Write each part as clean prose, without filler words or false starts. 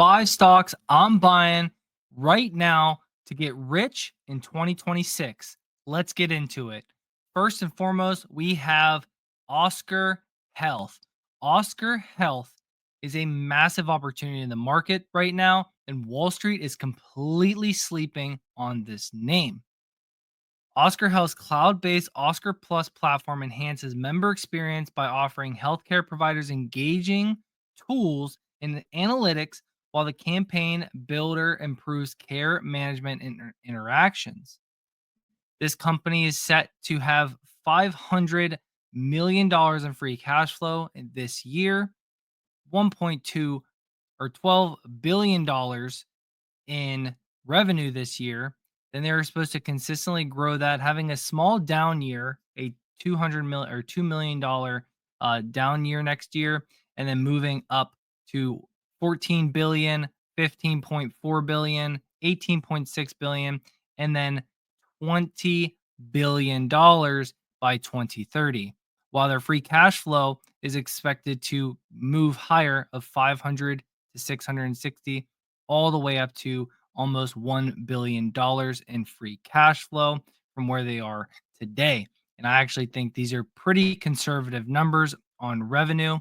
5 stocks I'm buying right now to get rich in 2026. Let's get into it. First and foremost, we have Oscar Health. Oscar Health is a massive opportunity in the market right now, and Wall Street is completely sleeping on this name. Oscar Health's cloud based Oscar Plus platform enhances member experience by offering healthcare providers engaging tools and analytics, while the campaign builder improves care management and interactions. This company is set to have $500 million in free cash flow this year, 1.2 or $12 billion in revenue this year. Then they were supposed to consistently grow that, having a small down year, a 200 million or $2 million down year next year, and then moving up to 14 billion, 15.4 billion, 18.6 billion, and then $20 billion by 2030. While their free cash flow is expected to move higher of 500 to 660, all the way up to almost $1 billion in free cash flow from where they are today. And I actually think these are pretty conservative numbers on revenue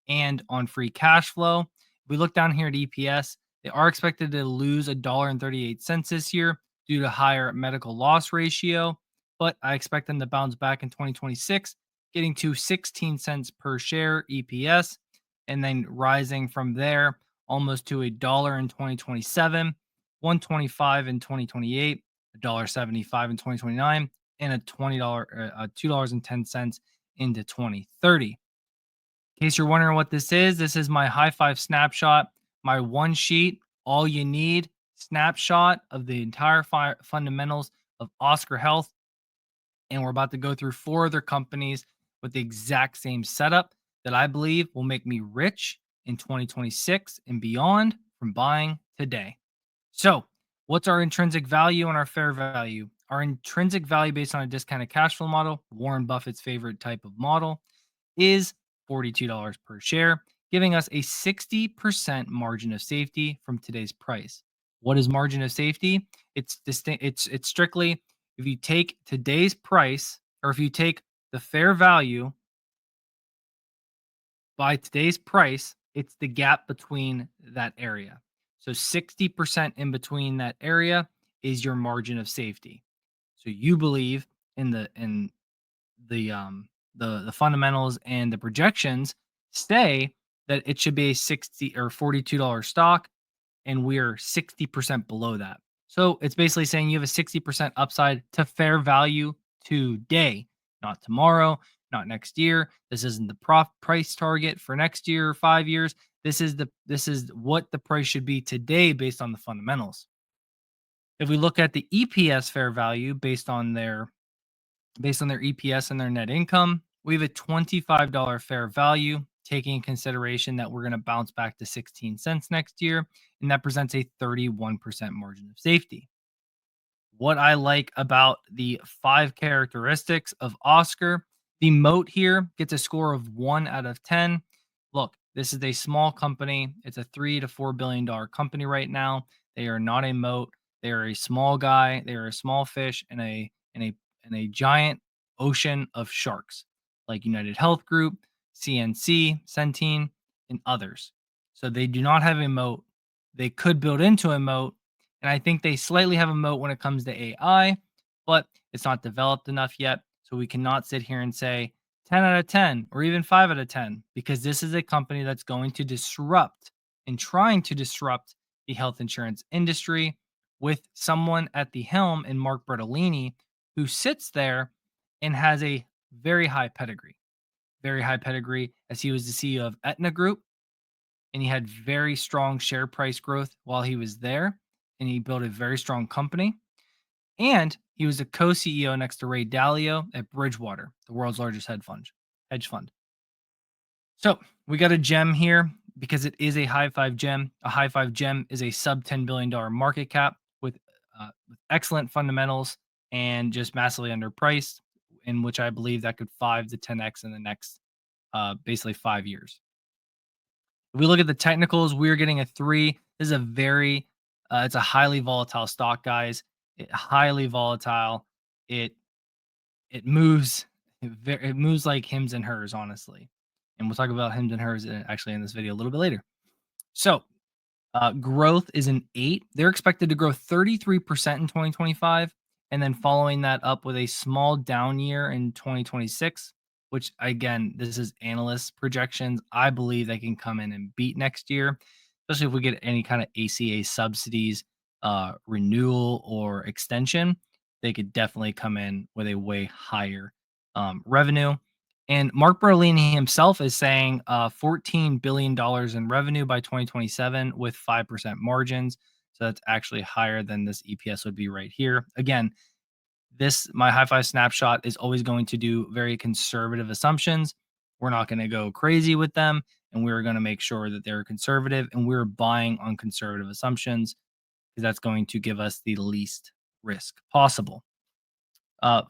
and on free cash flow. If we look down here at EPS, they are expected to lose $1.38 this year due to higher medical loss ratio, but I expect them to bounce back in 2026, getting to 16 cents per share EPS, and then rising from there almost to $1 in 2027, 125 in 2028, $1.75 in 2029, and a $2.10 into 2030. In case you're wondering what this is my high five snapshot, my one sheet, all you need snapshot of the entire fundamentals of Oscar Health. And we're about to go through 4 other companies with the exact same setup that I believe will make me rich in 2026 and beyond from buying today. So, what's our intrinsic value and our fair value? Our intrinsic value based on a discounted cash flow model, Warren Buffett's favorite type of model, is $42 per share, giving us a 60% margin of safety from today's price. What is margin of safety? It's distinct. It's strictly if you take today's price, or if you take the fair value by today's price, it's the gap between that area. So 60% in between that area is your margin of safety. So you believe in the fundamentals and the projections say that it should be a 60 or $42 stock, and we're 60% below that. So it's basically saying you have a 60% upside to fair value today, not tomorrow, not next year. This isn't the price target for next year or 5 years. This is what the price should be today based on the fundamentals. If we look at the EPS fair value based on their EPS and their net income, we have a $25 fair value, taking in consideration that we're going to bounce back to 16 cents next year, and that presents a 31% margin of safety. What I like about the 5 characteristics of Oscar, the moat here gets a score of 1 out of 10. Look, this is a small company. It's a $3 to $4 billion company right now. They are not a moat. They are a small guy. They are a small fish in a giant ocean of sharks, like UnitedHealth Group, CNC, Centene, and others. So they do not have a moat. They could build into a moat, and I think they slightly have a moat when it comes to AI, but it's not developed enough yet. So we cannot sit here and say 10 out of 10 or even 5 out of 10, because this is a company that's going to disrupt and trying to disrupt the health insurance industry with someone at the helm in Mark Bertolini, who sits there and has a very high pedigree as he was the CEO of Aetna Group, and he had very strong share price growth while he was there, and he built a very strong company. And he was a co-CEO next to Ray Dalio at Bridgewater, the world's largest hedge fund. So we got a gem here because it is a high five gem. A high five gem is a sub $10 billion market cap with excellent fundamentals and just massively underpriced, in which I believe that could 5 to 10x in the next basically 5 years. If we look at the technicals, we're getting a 3. This is a very it's a highly volatile stock, guys. Highly volatile. It it moves it moves like hims and hers, honestly. And we'll talk about hims and hers actually in this video a little bit later. So, growth is an 8. They're expected to grow 33% in 2025, and then following that up with a small down year in 2026, which again, this is analyst projections. I believe they can come in and beat next year, especially if we get any kind of ACA subsidies, renewal or extension. They could definitely come in with a way higher revenue. And Mark Berlini himself is saying $14 billion in revenue by 2027 with 5% margins. So that's actually higher than this EPS would be right here. Again, this my high five snapshot is always going to do very conservative assumptions. We're not going to go crazy with them, and we're going to make sure that they're conservative, and we're buying on conservative assumptions because that's going to give us the least risk possible. Uh,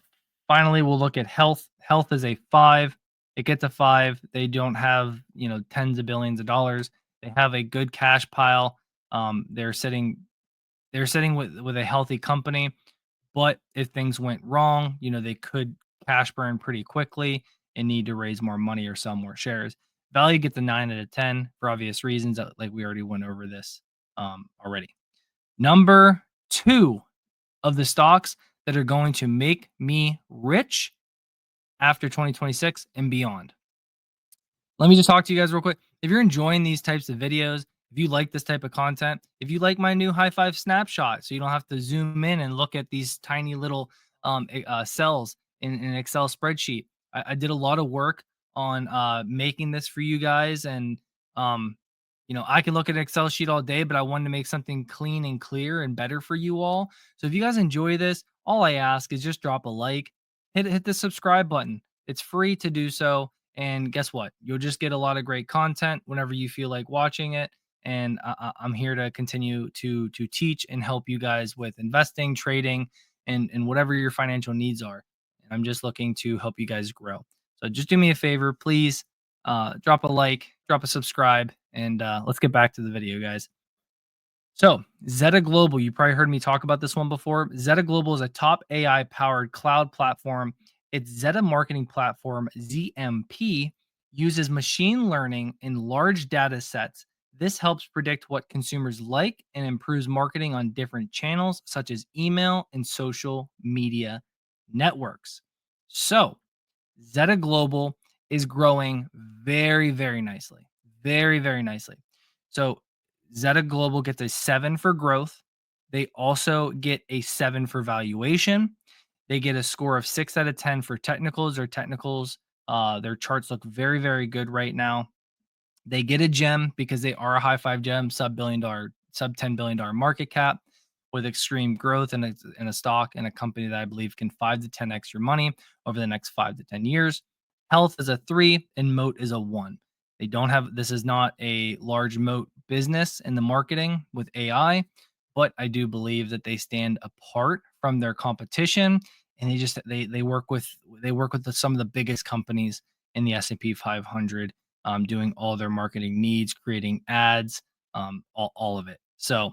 Finally, we'll look at health. Health is a 5. It gets a 5. They don't have, tens of billions of dollars. They have a good cash pile. They're sitting with a healthy company, but if things went wrong, they could cash burn pretty quickly and need to raise more money or sell more shares. Value gets a 9 out of 10 for obvious reasons. Like we already went over this already. Number 2 of the stocks that are going to make me rich after 2026 and beyond. Let me just talk to you guys real quick. If you're enjoying these types of videos, if you like this type of content, if you like my new high five snapshot, so you don't have to zoom in and look at these tiny little cells in an Excel spreadsheet. I did a lot of work on making this for you guys, and um, I can look at an Excel sheet all day, but I wanted to make something clean and clear and better for you all. So if you guys enjoy this, all I ask is just drop a like, hit the subscribe button. It's free to do so. And guess what? You'll just get a lot of great content whenever you feel like watching it. And I'm here to continue to teach and help you guys with investing, trading, and whatever your financial needs are. And I'm just looking to help you guys grow. So just do me a favor, please. Drop a like, drop a subscribe, and let's get back to the video, guys. So, Zeta Global, you probably heard me talk about this one before. Zeta Global is a top AI powered cloud platform. Its Zeta marketing platform, ZMP, uses machine learning in large data sets. This helps predict what consumers like and improves marketing on different channels, such as email and social media networks. So, Zeta Global is growing very, very nicely. Very, very nicely. So Zeta Global gets a 7 for growth. They also get a 7 for valuation. They get a score of 6 out of 10 for technicals. Their charts look very, very good right now. They get a gem because they are a high five gem, sub $10 billion market cap with extreme growth in a stock and a company that I believe can 5 to 10x your money over the next 5 to 10 years. Health is a 3 and moat is a 1. They don't have this is not a large moat business in the marketing with AI, but I do believe that they stand apart from their competition and they work with some of the biggest companies in the S&P 500, doing all their marketing needs, creating ads, all of it. So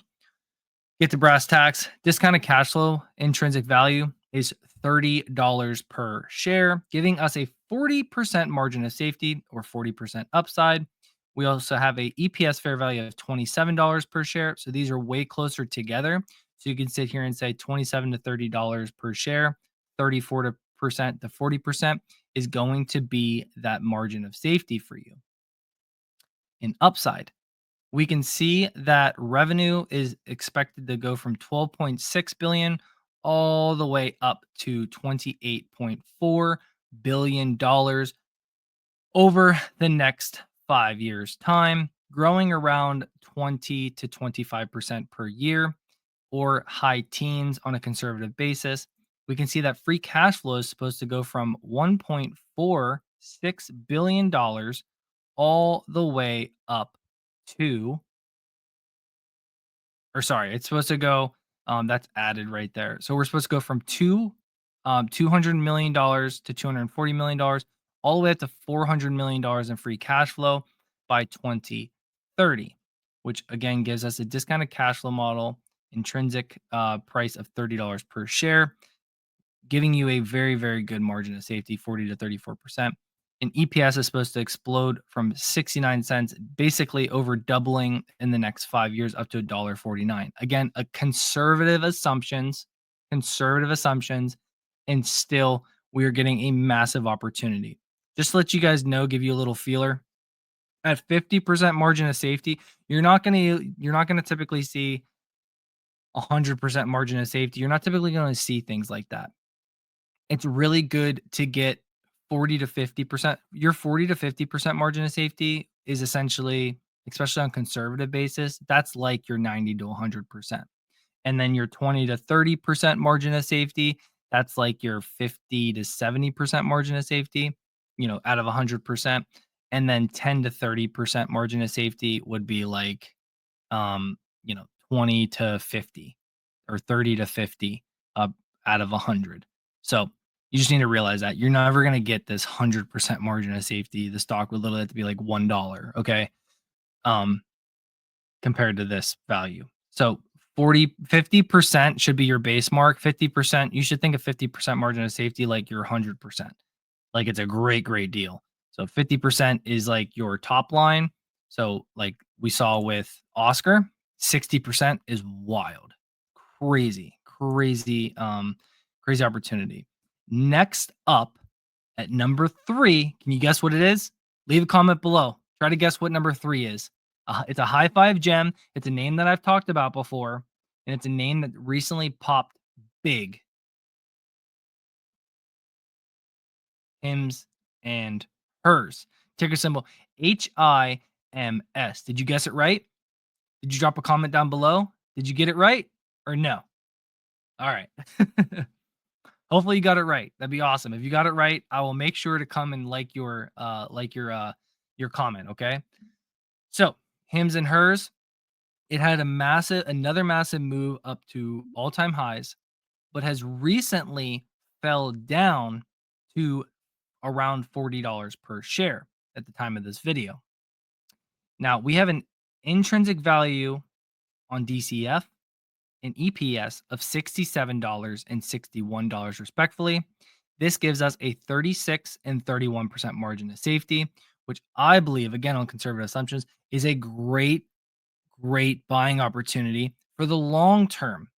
get to brass tacks. Discounted cash flow intrinsic value is $30 per share, giving us a 40% margin of safety or 40% upside. We also have a EPS fair value of $27 per share. So these are way closer together. So you can sit here and say $27 to $30 per share, 34% to 40% is going to be that margin of safety for you. In upside, we can see that revenue is expected to go from 12.6 billion all the way up to 28.4 billion dollars over the next 5 years time, growing around 20 to 25% per year or high teens on a conservative basis. We can see that free cash flow is supposed to go from $1.46 billion all the way up to, or sorry, it's supposed to go, that's added right there. So we're supposed to go from $200 million to $240 million, all the way up to $400 million in free cash flow by 2030. 30, which again gives us a discounted cash flow model, intrinsic price of $30 per share, giving you a very, very good margin of safety, 40 to 34%. And EPS is supposed to explode from 69 cents, basically over doubling in the next 5 years up to $1.49. Again, a conservative assumptions, and still we are getting a massive opportunity. Just to let you guys know, give you a little feeler. At 50% margin of safety, you're not gonna typically see 100% margin of safety. You're not typically going to see things like that. It's really good to get 40 to 50%. Your 40 to 50% margin of safety is essentially, especially on conservative basis, that's like your 90 to 100%. And then your 20 to 30% margin of safety, that's like your 50 to 70% margin of safety, out of 100%. And then 10 to 30% margin of safety would be like, 20 to 50 or 30 to 50 out of 100. So you just need to realize that you're never going to get this 100% margin of safety. The stock would literally have to be like $1. Okay. Um, Compared to this value. So 50% should be your base mark. 50%, you should think of 50% margin of safety like your 100%. Like it's a great, great deal. So 50% is like your top line. So like we saw with Oscar, 60% is wild. Crazy, crazy, crazy opportunity. Next up at number 3, can you guess what it is? Leave a comment below. Try to guess what number 3 is. It's a high five gem. It's a name that I've talked about before, and it's a name that recently popped big. Hims and hers. Ticker symbol HIMS. Did you guess it right? Did you drop a comment down below? Did you get it right or no? All right. Hopefully you got it right. That'd be awesome. If you got it right, I will make sure to come and your comment, okay? So, Hims and hers, it had another massive move up to all-time highs, but has recently fell down to around $40 per share at the time of this video. Now, we have an intrinsic value on DCF and EPS of $67 and $61 respectfully. This gives us a 36 and 31% margin of safety, which I believe, again, on conservative assumptions, is a great, great buying opportunity for the long term.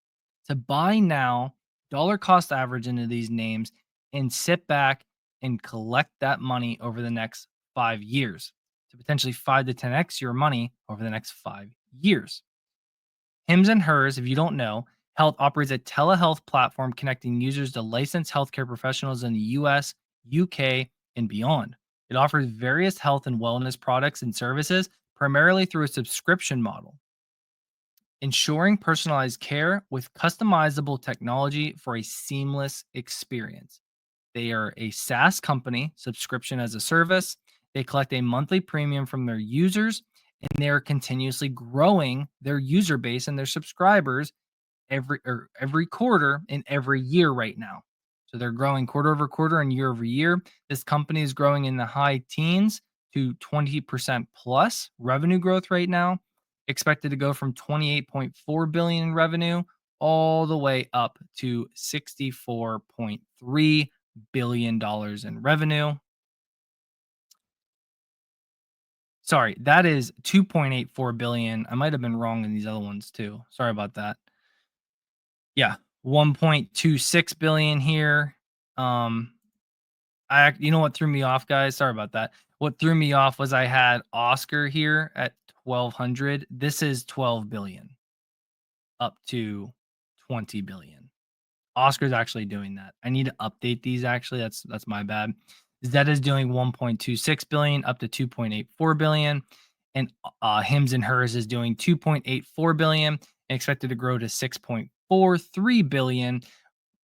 To buy now, dollar cost average into these names, and sit back and collect that money over the next 5 years to potentially 5 to 10x your money over the next 5 years. Hims and Hers, if you don't know, Health operates a telehealth platform connecting users to licensed healthcare professionals in the US, UK, and beyond. It offers various health and wellness products and services, primarily through a subscription model, ensuring personalized care with customizable technology for a seamless experience. They are a SaaS company, subscription as a service. They collect a monthly premium from their users, and they are continuously growing their user base and their subscribers every quarter and every year right now. So they're growing quarter over quarter and year over year. This company is growing in the high teens to 20% plus revenue growth right now, expected to go from 28.4 billion in revenue all the way up to 64.3 billion dollars in revenue. Sorry, that is 2.84 billion. I might have been wrong in these other ones too. Sorry about that. Yeah, 1.26 billion here. You know what threw me off, guys? Sorry about that. What threw me off was I had Oscar here at 1200. This is 12 billion up to 20 billion. Oscar's actually doing that. I need to update these actually. That's my bad. Zeta is doing 1.26 billion up to 2.84 billion, and Hims and Hers is doing 2.84 billion and expected to grow to 6.43 billion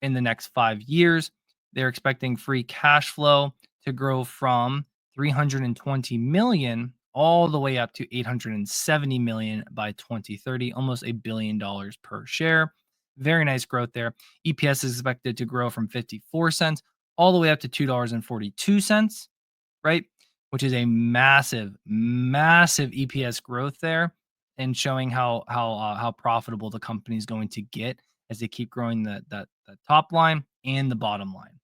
in the next 5 years. They're expecting free cash flow to grow from 320 million all the way up to 870 million by 2030, almost $1 billion per share. Very nice growth there. EPS is expected to grow from 54 cents all the way up to $2.42, right? which is a massive, massive EPS growth there, and showing how profitable the company is going to get as they keep growing the top line and the bottom line.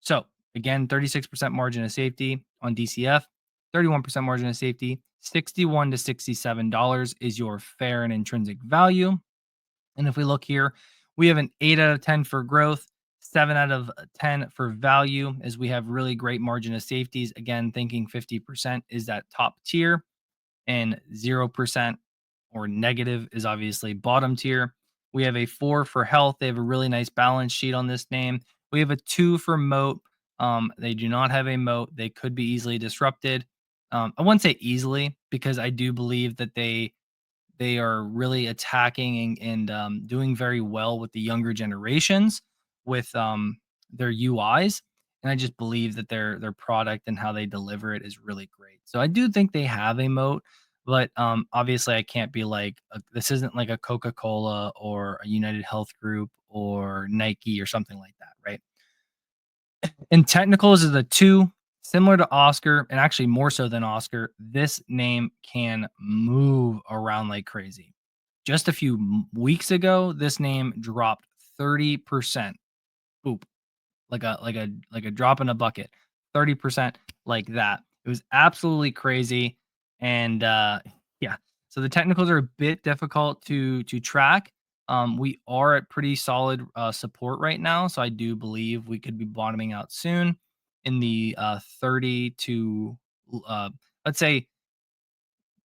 So again, 36% margin of safety on DCF, 31% margin of safety, $61 to $67 is your fair and intrinsic value. And if we look here, we have an 8 out of 10 for growth, 7 out of 10 for value, as we have really great margin of safeties. Again, thinking 50% is that top tier, and 0% or negative is obviously bottom tier. We have a 4 for health. They have a really nice balance sheet on this name. We have a 2 for moat. They do not have a moat. They could be easily disrupted. I wouldn't say easily, because I do believe that they are really attacking and doing very well with the younger generations with their UIs. And I just believe that their product and how they deliver it is really great. So I do think they have a moat, but obviously I can't be like this isn't like a Coca-Cola or a United Health Group or Nike or something like that, right? And technicals is a 2, similar to Oscar, and actually more so than Oscar. This name can move around like crazy. Just a few weeks ago, this name dropped 30%. Boop, like a drop in a bucket. 30% like that. It was absolutely crazy. And yeah, so the technicals are a bit difficult to track. We are at pretty solid support right now, so I do believe we could be bottoming out soon in the 30 to uh, let's say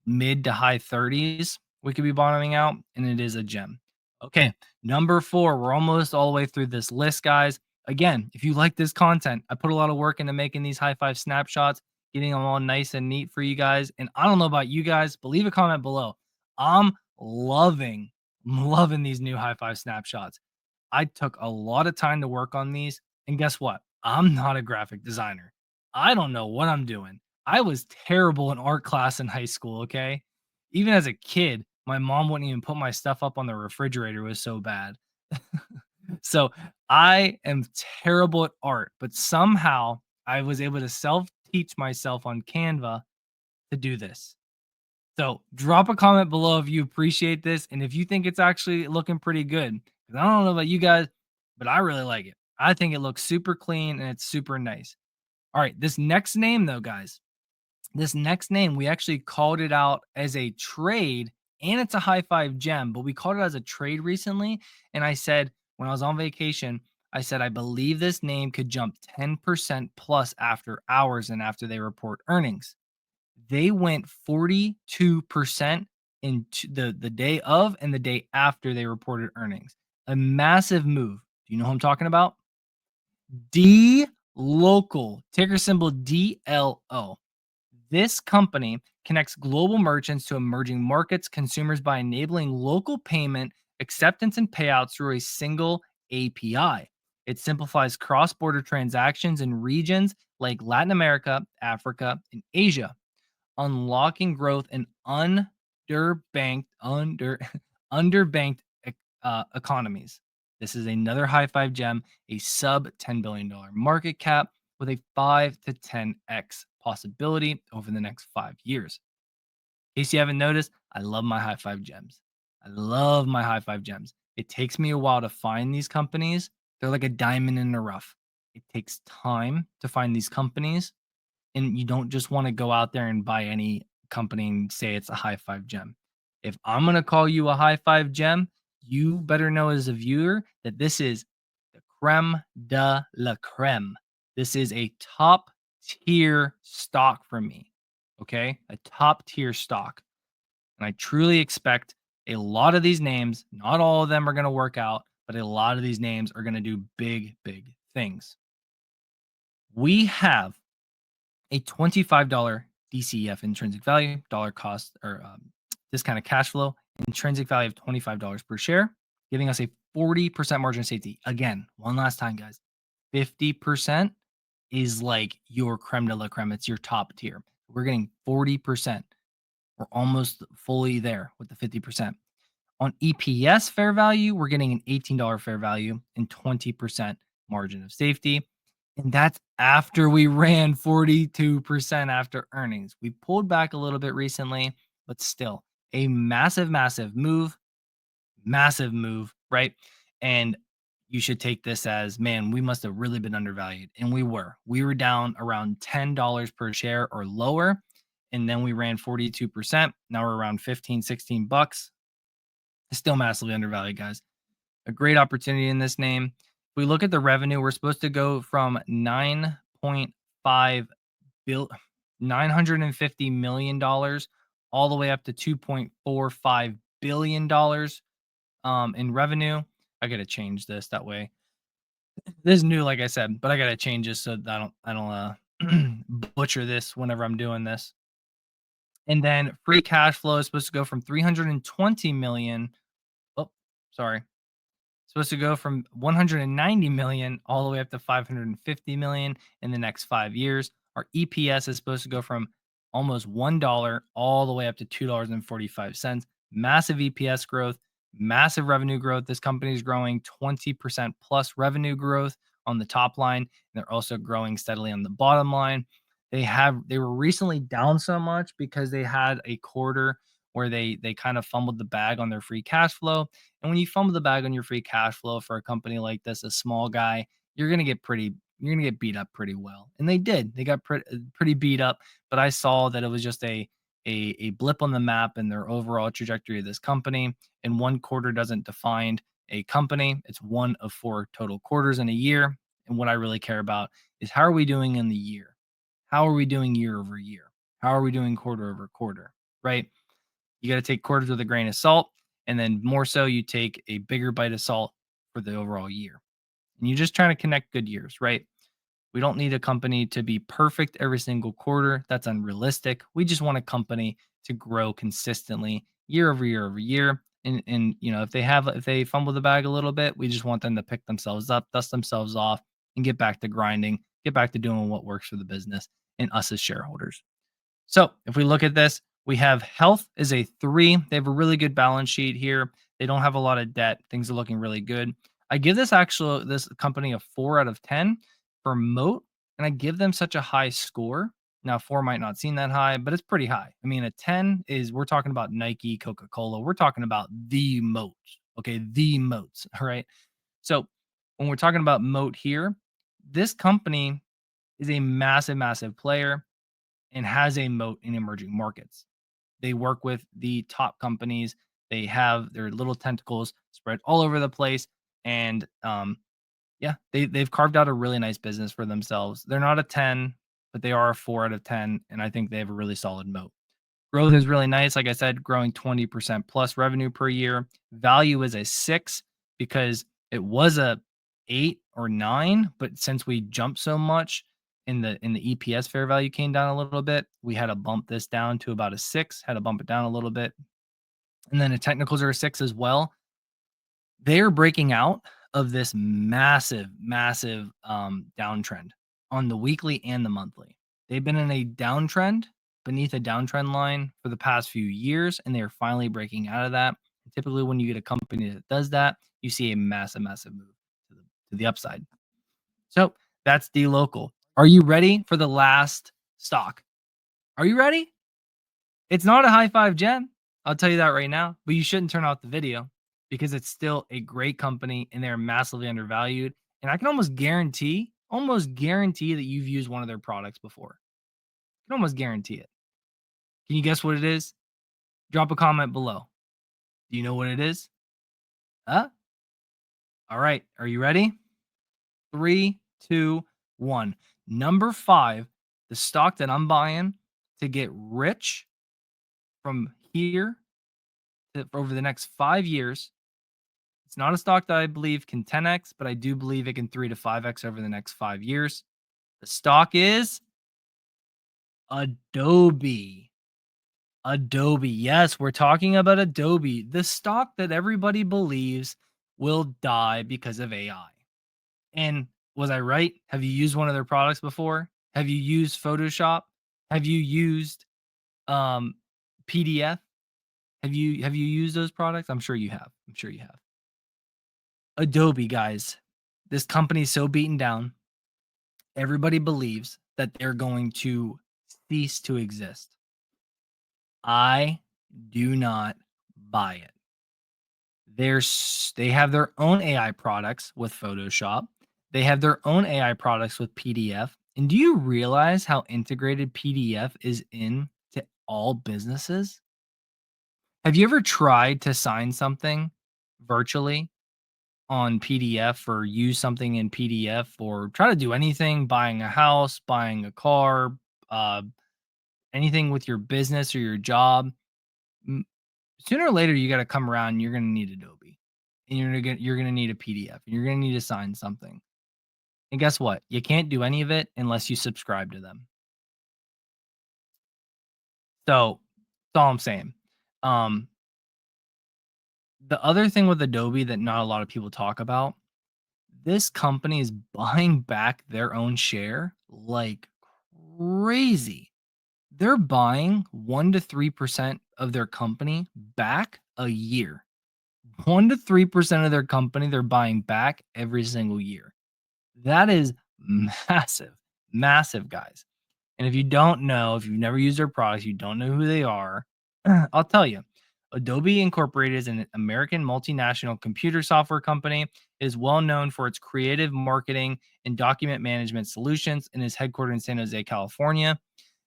mid to high 30s. We could be bottoming out, and it is a gem. Okay, number 4. We're almost all the way through this list, guys. Again, if you like this content, I put a lot of work into making these high five snapshots, getting them all nice and neat for you guys. And I don't know about you guys, but leave a comment below. I'm loving these new high five snapshots. I took a lot of time to work on these. And guess what? I'm not a graphic designer. I don't know what I'm doing. I was terrible in art class in high school. Okay. Even as a kid, my mom wouldn't even put my stuff up on the refrigerator. It was so bad. So I am terrible at art, but somehow I was able to self teach myself on Canva to do this. So drop a comment below if you appreciate this and if you think it's actually looking pretty good. Because I don't know about you guys, but I really like it. I think it looks super clean and it's super nice. All right, this next name though, guys, this next name, we actually called it out as a trade and it's a high five gem, but we called it as a trade recently. And I said, when I was on vacation, I said, I believe this name could jump 10% plus after hours and after they report earnings. They went 42% in the day of and the day after they reported earnings. A massive move. Do you know who I'm talking about? DLocal, ticker symbol DLO. This company connects global merchants to emerging markets consumers by enabling local payment, acceptance, and payouts through a single API. It simplifies cross border transactions in regions like Latin America, Africa, and Asia, unlocking growth in underbanked economies. This is another high five gem, a sub $10 billion market cap with a 5 to 10x possibility over the next 5 years. In case you haven't noticed, I love my high five gems. I love my high five gems. It takes me a while to find these companies. They're like a diamond in the rough. It takes time to find these companies, and you don't just want to go out there and buy any company and say it's a high five gem. If I'm going to call you a high five gem, you better know as a viewer that this is the creme de la creme. This is a top tier stock for me. Okay. A top tier stock. And I truly expect a lot of these names, not all of them are going to work out, but a lot of these names are going to do big, big things. We have a $25 DCF intrinsic value, dollar cost, or discounted cash flow, intrinsic value of $25 per share, giving us a 40% margin of safety. Again, one last time, guys, 50% is like your creme de la creme. It's your top tier. We're getting 40%. We're almost fully there with the 50%. On EPS fair value, we're getting an $18 fair value and 20% margin of safety. And that's after we ran 42% after earnings. We pulled back a little bit recently, but still a massive move, right? And you should take this as, man, we must have really been undervalued. And we were. We were down around $10 per share or lower. And then we ran 42%. Now we're around 15, 16 bucks. Still massively undervalued, guys. A great opportunity in this name. If we look at the revenue, we're supposed to go from 9.5 bill $950 million dollars all the way up to $2.45 billion dollars in revenue. I gotta change this that way. This is new, like I said, but I gotta change this so that I don't butcher this whenever I'm doing this. And then free cash flow is supposed to go from 320 million. Oh, sorry. Supposed to go from 190 million all the way up to 550 million in the next 5 years. Our EPS is supposed to go from almost $1 all the way up to $2.45. Massive EPS growth, massive revenue growth. This company is growing 20% plus revenue growth on the top line. And they're also growing steadily on the bottom line. They were recently down so much because they had a quarter where they kind of fumbled the bag on their free cash flow. And when you fumble the bag on your free cash flow for a company like this, a small guy, you're gonna get beat up pretty well. And they did. They got pretty beat up. But I saw that it was just a blip on the map in their overall trajectory of this company. And one quarter doesn't define a company. It's one of four total quarters in a year. And what I really care about is how are we doing in the year? How are we doing year over year? How are we doing quarter over quarter? Right? You got to take quarters with a grain of salt. And then more so, you take a bigger bite of salt for the overall year. And you're just trying to connect good years, right? We don't need a company to be perfect every single quarter. That's unrealistic. We just want a company to grow consistently year over year over year. And if they fumble the bag a little bit, we just want them to pick themselves up, dust themselves off, and get back to grinding, get back to doing what works for the business and us as shareholders. So if we look at this, we have health is a 3. They have a really good balance sheet here. They don't have a lot of debt. Things are looking really good. I give this company a 4 out of 10 for moat, and I give them such a high score. Now, 4 might not seem that high, but it's pretty high. I mean, a 10 is we're talking about Nike, Coca-Cola. We're talking about the moats. Okay, the moats. All right. So when we're talking about moat here, this company is a massive, massive player and has a moat in emerging markets. They work with the top companies. They have their little tentacles spread all over the place. And yeah, they've carved out a really nice business for themselves. They're not a 10, but they are a 4 out of 10. And I think they have a really solid moat. Growth is really nice. Like I said, growing 20% plus revenue per year. Value is a 6 because it was a 8 or 9, but since we jumped so much in the EPS fair value came down a little bit, we had to bump this down to about a 6, had to bump it down a little bit. And then the technicals are a 6 as well. They are breaking out of this massive downtrend on the weekly and the monthly. They've been in a downtrend beneath a downtrend line for the past few years, and they are finally breaking out of that. Typically, when you get a company that does that, you see a massive move to the upside. So that's DLocal. Are you ready for the last stock? Are you ready? It's not a high five gem. I'll tell you that right now, but you shouldn't turn off the video because it's still a great company and they're massively undervalued. And I can almost guarantee that you've used one of their products before. I can almost guarantee it. Can you guess what it is? Drop a comment below. Do you know what it is? Huh? All right. Are you ready? 3, 2, 1. Number 5, the stock that I'm buying to get rich from here over the next 5 years. It's not a stock that I believe can 10x, but I do believe it can 3 to 5x over the next 5 years. The stock is Adobe. Adobe. Yes, we're talking about Adobe, the stock that everybody believes will die because of AI. And was I right? Have you used one of their products before? Have you used Photoshop? Have you used PDF? Have you used those products? I'm sure you have. I'm sure you have. Adobe, guys. This company is so beaten down. Everybody believes that they're going to cease to exist. I do not buy it. They have their own AI products with Photoshop. They have their own AI products with PDF. And do you realize how integrated PDF is in to all businesses? Have you ever tried to sign something virtually on PDF or use something in PDF or try to do anything, buying a house, buying a car, uh, anything with your business or your job? M- Sooner or later, you got to come around and you're going to need Adobe and you're gonna need a PDF and you're going to need to sign something. And guess what? You can't do any of it unless you subscribe to them. So that's all I'm saying. Um, the other thing with Adobe that not a lot of people talk about, this company is buying back their own share like crazy. They're buying 1 to 3% of their company back a year. 1 to 3% of their company they're buying back every single year. That is massive, massive, guys. And if you don't know, if you've never used their products, you don't know who they are, I'll tell you. Adobe Incorporated is an American multinational computer software company. It is well known for its creative marketing and document management solutions and is headquartered in San Jose, California.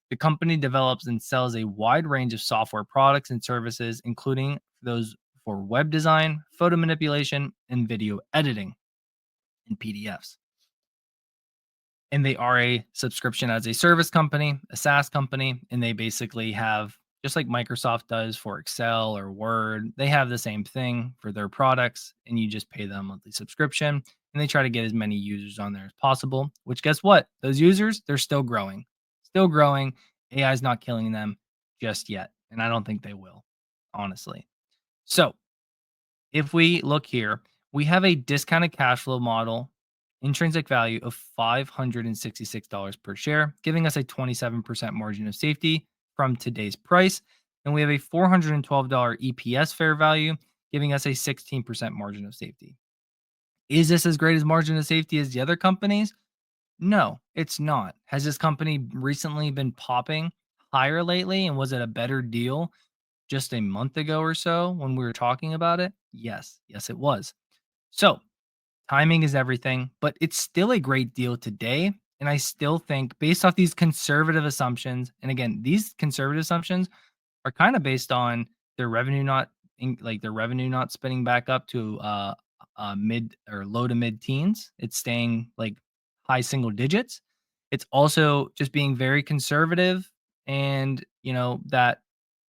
The company develops and sells a wide range of software products and services, including those for web design, photo manipulation, and video editing in PDFs. And they are a subscription as a service company, a SaaS company, and they basically have, just like Microsoft does for Excel or Word, they have the same thing for their products, and you just pay them a monthly subscription. And they try to get as many users on there as possible, which guess what? Those users, they're still growing. Still growing. AI is not killing them just yet. And I don't think they will, honestly. So if we look here, we have a discounted cash flow model, intrinsic value of $566 per share, giving us a 27% margin of safety from today's price. And we have a $412 EPS fair value, giving us a 16% margin of safety. Is this as great as margin of safety as the other companies? No, it's not. Has this company recently been popping higher lately? And was it a better deal just a month ago or so when we were talking about it? Yes. Yes, it was. So timing is everything, but it's still a great deal today. And I still think, based off these conservative assumptions, and again, these conservative assumptions are kind of based on their revenue not like their revenue not spinning back up to mid or low to mid teens. It's staying like high single digits. It's also just being very conservative, and that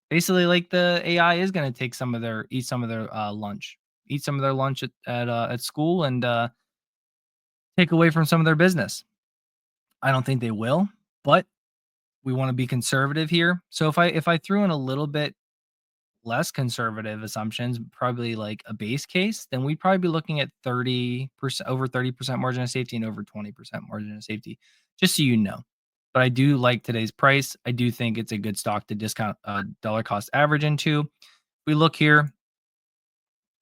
basically, like, the AI is gonna take some of their eat some of their, lunch, eat some of their lunch at school and, take away from some of their business. I don't think they will, but we wanna be conservative here. So if I threw in a little bit less conservative assumptions, probably like a base case, then we'd probably be looking at 30%, over 30% margin of safety and over 20% margin of safety, just so you know. But I do like today's price. I do think it's a good stock to discount dollar cost average into. We look here.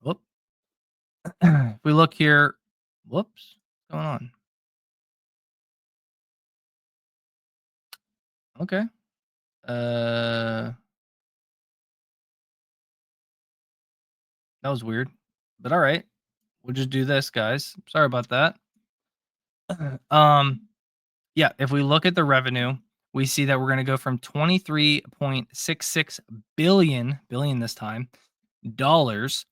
Whoop. If we look here, whoops, what's going on? Okay. Uh, that was weird, but all right. We'll just do this, guys. Sorry about that. um, yeah. If we look at the revenue, we see that we're going to go from 23.66 billion this time dollars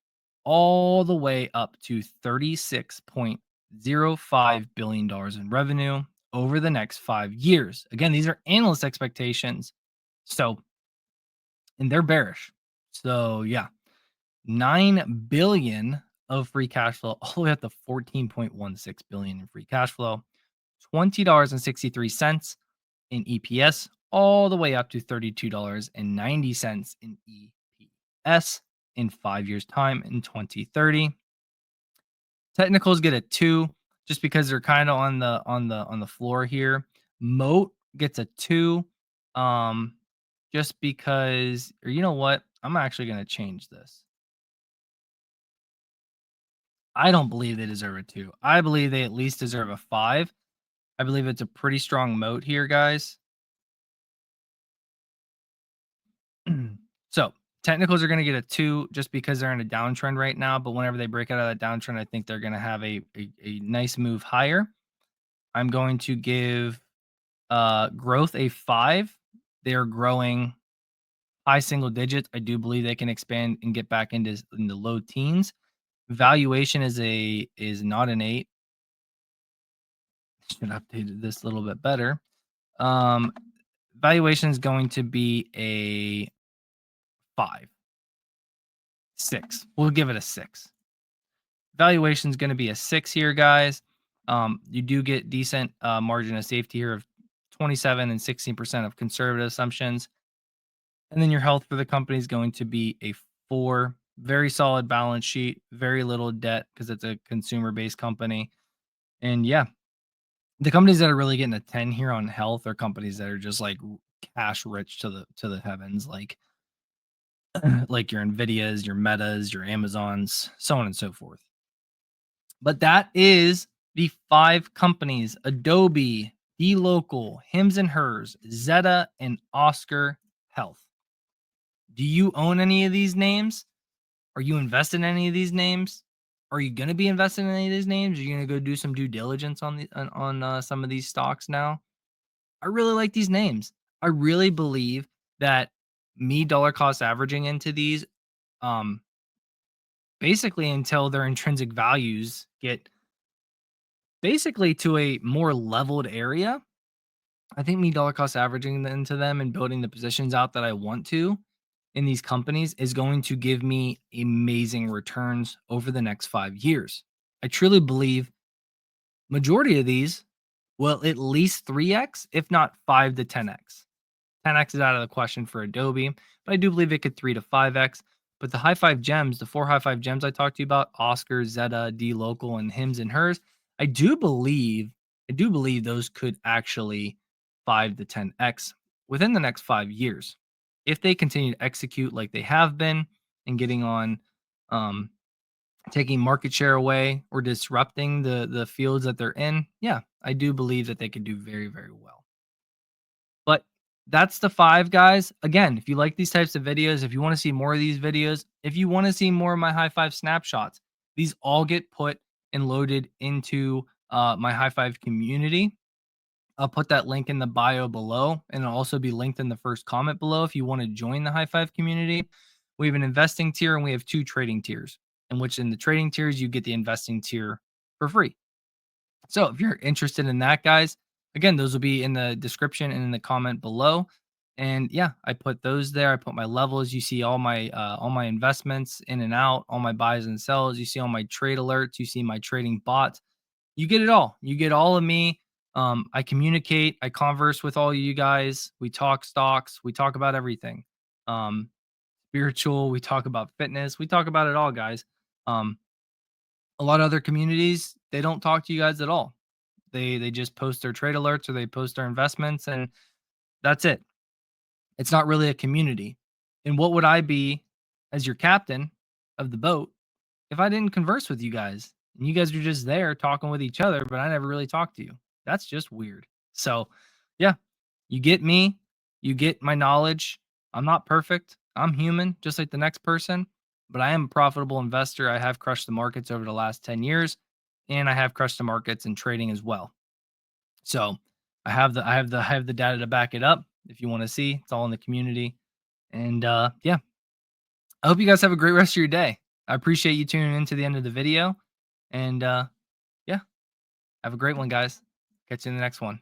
all the way up to $36.05 billion in revenue over the next 5 years. Again, these are analyst expectations. So, and they're bearish. So, yeah, 9 billion of free cash flow all the way up to 14.16 billion in free cash flow, $20.63 in EPS, all the way up to $32.90 in EPS in 5 years' time in 2030. Technicals get a 2 just because they're kind of on the floor here. Moat gets a 2 um just because, or you know what? I'm actually going to change this. I don't believe they deserve a 2. I believe they at least deserve a 5. I believe it's a pretty strong moat here, guys. So technicals are going to get a 2 just because they're in a downtrend right now. But whenever they break out of that downtrend, I think they're going to have a nice move higher. I'm going to give growth a 5. They're growing high single digits. I do believe they can expand and get back into in the low teens. Valuation is not an 8. Should have updated this a little bit better. Um, Valuation is going to be a 5, 6. We'll give it a 6. Valuation is going to be a 6 here, guys. You do get decent margin of safety here of 27 and 16% of conservative assumptions. And then your health for the company is going to be a 4. Very solid balance sheet, very little debt because it's a consumer based company. And yeah, the companies that are really getting a 10 here on health are companies that are just like cash rich to the heavens, like your Nvidias, your Metas, your Amazons, so on and so forth. But that is the 5 companies: Adobe, DLocal, Hims and Hers, Zeta, and Oscar Health. Do you own any of these names? Are you invested in any of these names? Are you going to be invested in any of these names? Are you going to go do some due diligence on some of these stocks now? I really like these names. I really believe that me dollar cost averaging into these, um, basically until their intrinsic values get basically to a more leveled area. I think me dollar cost averaging into them and building the positions out that I want to in these companies is going to give me amazing returns over the next 5 years. I truly believe majority of these will at least 3x, if not 5 to 10x. 10x is out of the question for Adobe, but I do believe it could 3 to 5x. But the high 5 gems, the 4 high 5 gems I talked to you about, Oscar, Zeta, DLocal, and Hims and Hers, I do believe those could actually 5 to 10x within the next 5 years if they continue to execute like they have been and getting on, um, taking market share away or disrupting the fields that they're in. Yeah, I do believe that they could do very, very well. But that's the 5, guys. Again, if you like these types of videos, if you want to see more of these videos, if you want to see more of my high 5 snapshots, these all get put and loaded into my high 5 community. I'll put that link in the bio below, and it'll also be linked in the first comment below if you want to join the high 5 community. We have an investing tier and we have 2 trading tiers, in which in the trading tiers, you get the investing tier for free. So if you're interested in that, guys, again, those will be in the description and in the comment below. And yeah, I put those there. I put my levels. You see all my investments in and out, all my buys and sells. You see all my trade alerts. You see my trading bots. You get it all. You get all of me. I communicate. I converse with all you guys. We talk stocks. We talk about everything. Um, Spiritual. We talk about fitness. We talk about it all, guys. Um, a lot of other communities, they don't talk to you guys at all. They just post their trade alerts or they post their investments and that's it. It's not really a community. And what would I be as your captain of the boat if I didn't converse with you guys? And you guys are just there talking with each other, but I never really talked to you. That's just weird. So, yeah, you get me, you get my knowledge. I'm not perfect. I'm human, just like the next person, but I am a profitable investor. I have crushed the markets over the last 10 years, and I have crushed the markets in trading as well. So I have the data to back it up. If you want to see, it's all in the community. And yeah, I hope you guys have a great rest of your day. I appreciate you tuning in to the end of the video. And yeah, have a great one, guys. Catch you in the next one.